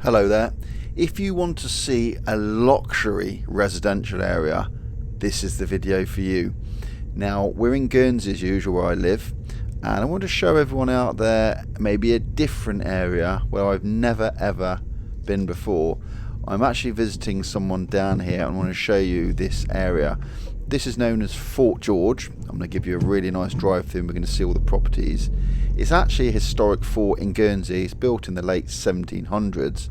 Hello there. If you want to see a luxury residential area, this is the video for you. Now, we're in Guernsey as usual where I live, and I want to show everyone out there maybe a different area where I've never ever been before. I'm actually visiting someone down here and I want to show you this area. This is known as Fort George. I'm going to give you a really nice drive through and we're going to see all the properties. It's actually a historic fort in Guernsey. It's built in the late 1700s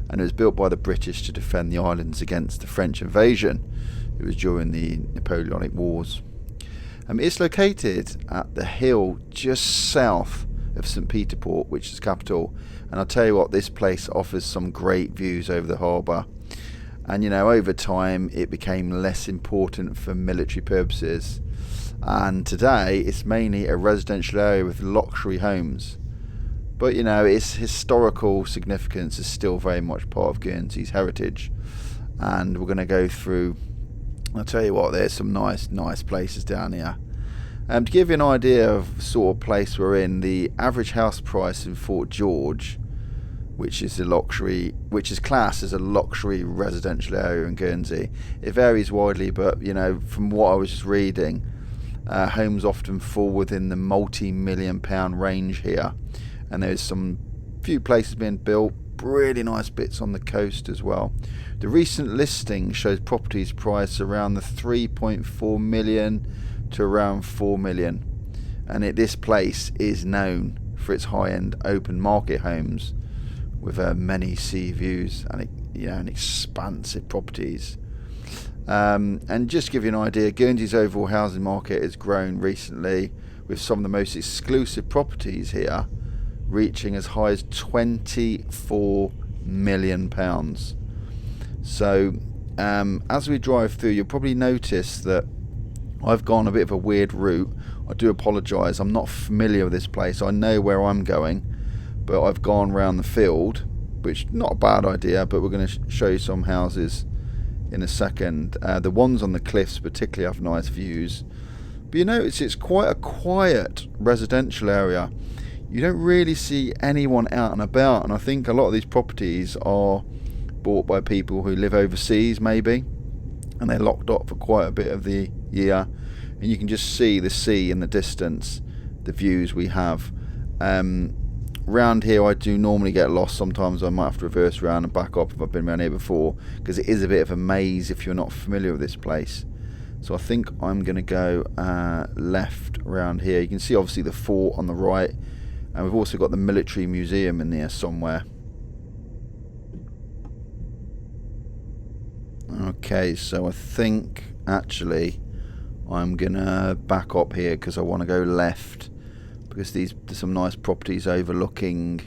and it was built by the British to defend the islands against the French invasion. It was during the Napoleonic Wars. It's located at the hill just south of St. Peter Port, which is capital, and I'll tell you what, this place offers some great views over the harbour. And you know, over time it became less important for military purposes, and today it's mainly a residential area with luxury homes. But you know, its historical significance is still very much part of Guernsey's heritage, and we're going to go through. I'll tell you what, there's some nice places down here. To give you an idea of the sort of place we're in, the average house price in Fort George, which is classed as a luxury residential area in Guernsey, it varies widely, but you know, from what I was just reading, homes often fall within the multi-million pound range here, and there's some few places being built, really nice bits on the coast as well. The recent listing shows properties priced around the 3.4 million to around 4 million, and this place is known for its high-end open market homes with many sea views and expansive properties. And just to give you an idea, Guernsey's overall housing market has grown recently, with some of the most exclusive properties here reaching as high as £24 million. So as we drive through, you'll probably notice that I've gone a bit of a weird route. I do apologise, I'm not familiar with this place. I know where I'm going, but I've gone round the field, which is not a bad idea, but we're going to show you some houses in a second. The ones on the cliffs particularly have nice views, but you notice it's quite a quiet residential area. You don't really see anyone out and about, and I think a lot of these properties are bought by people who live overseas maybe, and they're locked up for quite a bit of the year, and you can just see the sea in the distance, the views we have. Round here I do normally get lost. Sometimes I might have to reverse around and back up if I've been around here before, because it is a bit of a maze if you're not familiar with this place. So I think I'm going to go left around here. You can see obviously the fort on the right, and we've also got the military museum in there somewhere. Okay, so I think actually I'm gonna back up here because I want to go left, because there's some nice properties overlooking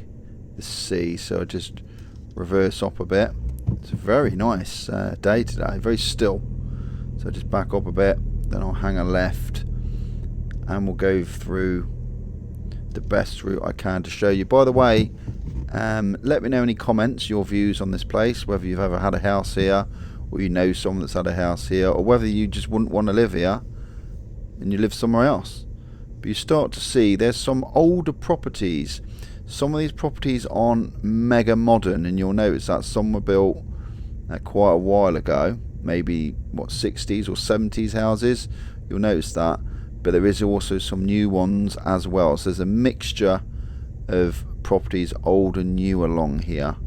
the sea. So I just reverse up a bit. It's a very nice day today, very still. So I just back up a bit, then I'll hang a left, and we'll go through the best route I can to show you. By the way, let me know any comments, your views on this place, whether you've ever had a house here, or you know someone that's had a house here, or whether you just wouldn't want to live here and you live somewhere else. But you start to see there's some older properties. Some of these properties aren't mega modern, and you'll notice that some were built quite a while ago, maybe 60s or 70s houses. You'll notice that, but there is also some new ones as well. So there's a mixture of properties old and new along here,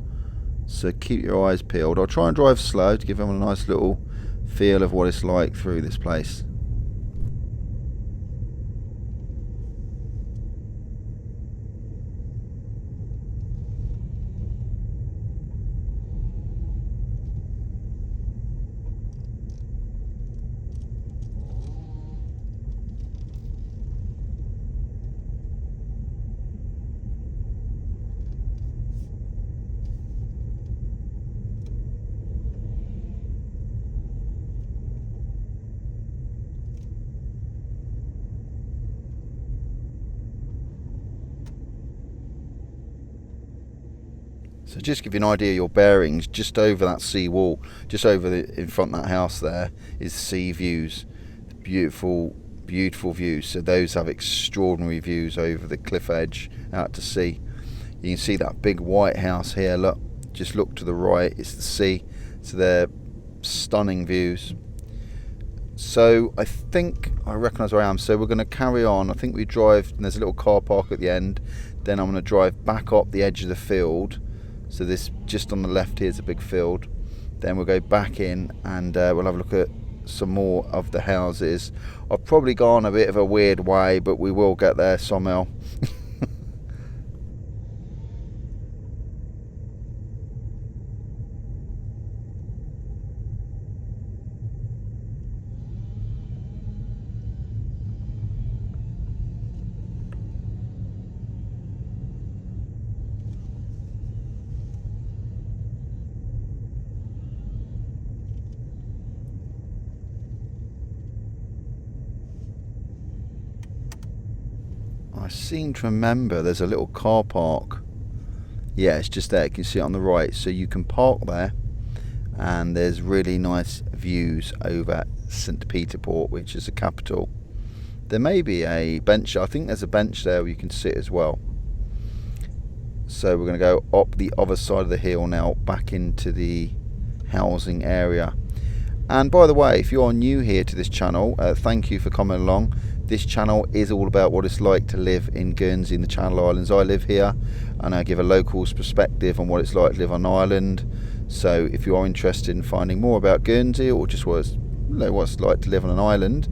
so keep your eyes peeled. I'll try and drive slow to give them a nice little feel of what it's like through this place. So just give you an idea of your bearings, just over that sea wall, just over in front of that house there is sea views. Beautiful views. So those have extraordinary views over the cliff edge out to sea. You can see that big white house here, look, just look to the right, it's the sea. So they're stunning views. So I think I recognise where I am. So we're going to carry on. I think we drive, and there's a little car park at the end. Then I'm going to drive back up the edge of the field. So this, just on the left here is a big field. Then we'll go back in and we'll have a look at some more of the houses. I've probably gone a bit of a weird way, but we will get there somehow. I seem to remember there's a little car park. Yeah, it's just there. You can see it on the right. So you can park there, and there's really nice views over St. Peter Port, which is the capital. There may be a bench. I think there's a bench there where you can sit as well. So we're going to go up the other side of the hill now, back into the housing area. And by the way, if you're new here to this channel, thank you for coming along. This channel is all about what it's like to live in Guernsey in the Channel Islands. I live here and I give a local's perspective on what it's like to live on Ireland. So if you are interested in finding more about Guernsey, or just what it's like to live on an island,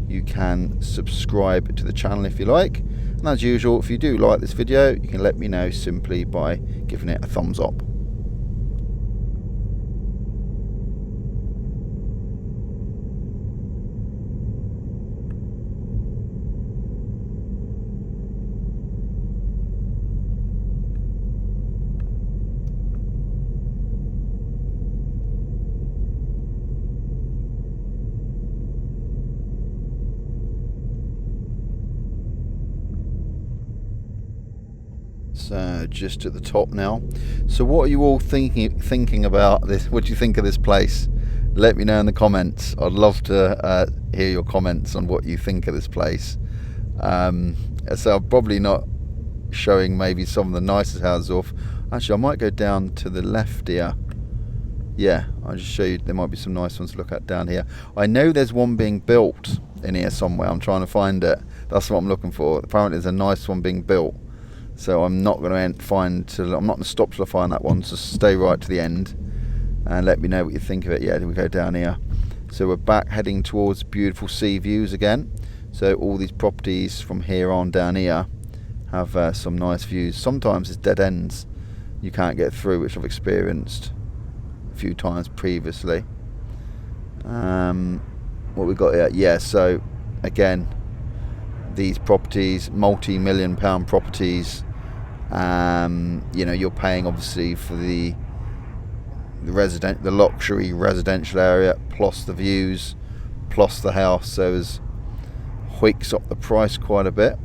you can subscribe to the channel if you like. And as usual, if you do like this video, you can let me know simply by giving it a thumbs up. So just at the top now. So what are you all thinking about this? What do you think of this place? Let me know in the comments. I'd love to hear your comments on what you think of this place. So I'm probably not showing maybe some of the nicest houses off. Actually, I might go down to the left here. Yeah, I'll just show you. There might be some nice ones to look at down here. I know there's one being built in here somewhere. I'm trying to find it. That's what I'm looking for. Apparently there's a nice one being built. So I'm not going to I'm not going to stop till I find that one. So stay right to the end and let me know what you think of it. Yeah, we go down here. So we're back heading towards beautiful sea views again. So all these properties from here on down here have some nice views. Sometimes it's dead ends you can't get through, which I've experienced a few times previously. What we got here? Yeah, so again, these properties, multi-million-pound properties. You know, you're paying obviously for the luxury residential area, plus the views, plus the house. So it hikes up the price quite a bit.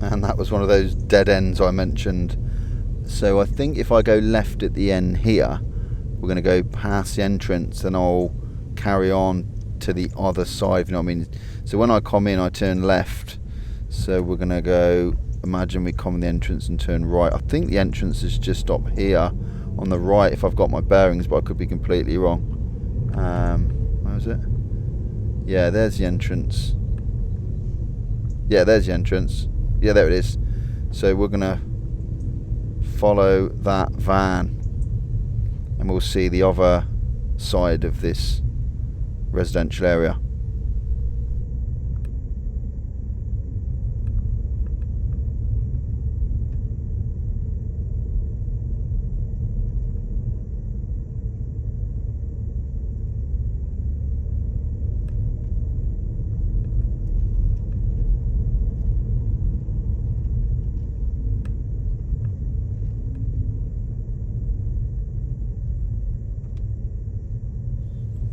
And that was one of those dead ends I mentioned. So I think if I go left at the end here, we're going to go past the entrance and I'll carry on to the other side, you know what I mean? So when I come in, I turn left. So we're going to go, imagine we come in the entrance and turn right. I think the entrance is just up here on the right if I've got my bearings, but I could be completely wrong. Where was it? Yeah, there's the entrance. Yeah, there's the entrance. Yeah, there it is. So we're gonna follow that van and we'll see the other side of this residential area.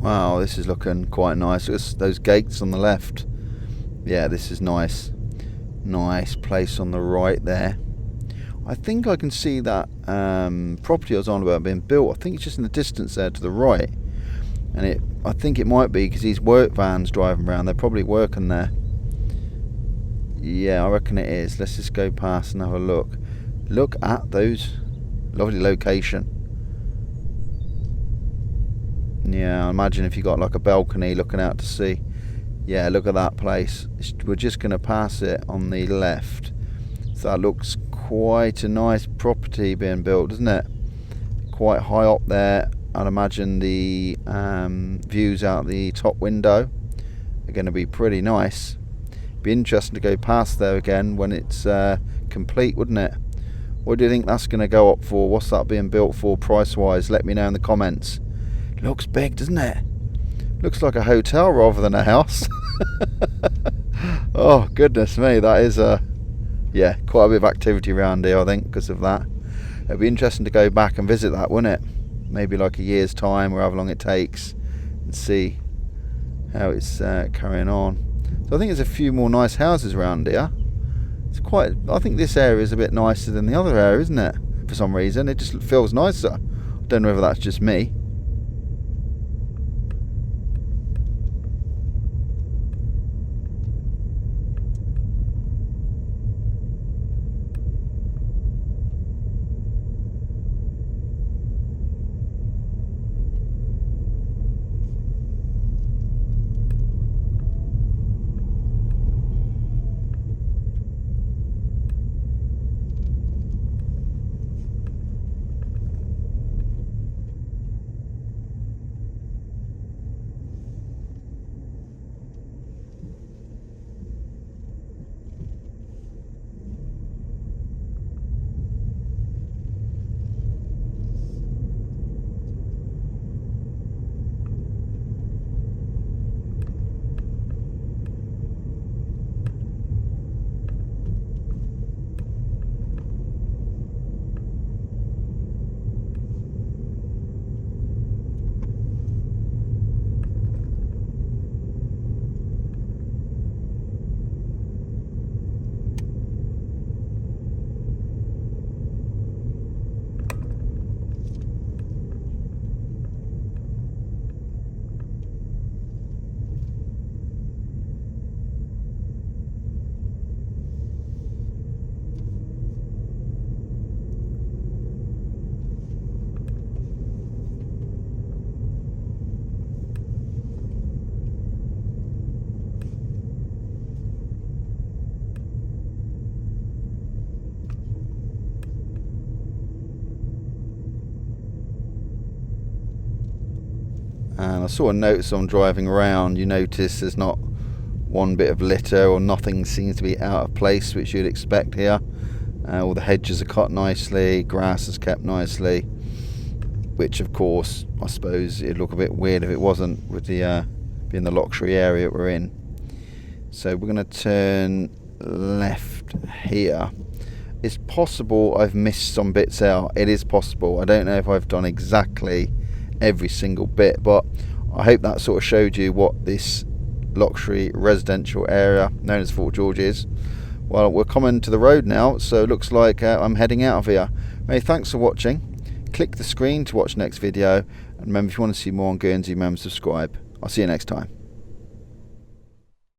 Wow, this is looking quite nice. Look at those gates on the left. Yeah, this is nice. Nice place on the right there. I think I can see that property I was on about being built. I think it's just in the distance there to the right. And I think it might be because these work vans driving around. They're probably working there. Yeah, I reckon it is. Let's just go past and have a look. Look at those. Lovely location. Yeah, I imagine if you got like a balcony looking out to sea. Yeah, look at that place. We're just going to pass it on the left. So that looks quite a nice property being built, doesn't it? Quite high up there. I'd imagine the views out the top window are going to be pretty nice. Be interesting to go past there again when it's complete, wouldn't it? What do you think that's going to go up for? What's that being built for price wise? Let me know in the comments. Looks big, doesn't it? Looks like a hotel rather than a house. Oh goodness me, that is yeah, quite a bit of activity around here I think because of that. It'd be interesting to go back and visit that, wouldn't it? Maybe like a year's time or however long it takes and see how it's carrying on. So I think there's a few more nice houses around here. It's quite, I think this area is a bit nicer than the other area, isn't it? For some reason it just feels nicer. I don't know whether that's just me. And I saw a notice on driving around, you notice there's not one bit of litter or nothing seems to be out of place, which you'd expect here. All the hedges are cut nicely, grass is kept nicely, which of course I suppose it'd look a bit weird if it wasn't, with the being the luxury area we're in. So we're going to turn left here. It's possible I've missed some bits out. It is possible. I don't know if I've done exactly every single bit, but I hope that sort of showed you what this luxury residential area known as Fort George is. Well, we're coming to the road now, so it looks like I'm heading out of here. Hey, thanks for watching. Click the screen to watch the next video, and remember, if you want to see more on Guernsey, remember to subscribe. I'll see you next time.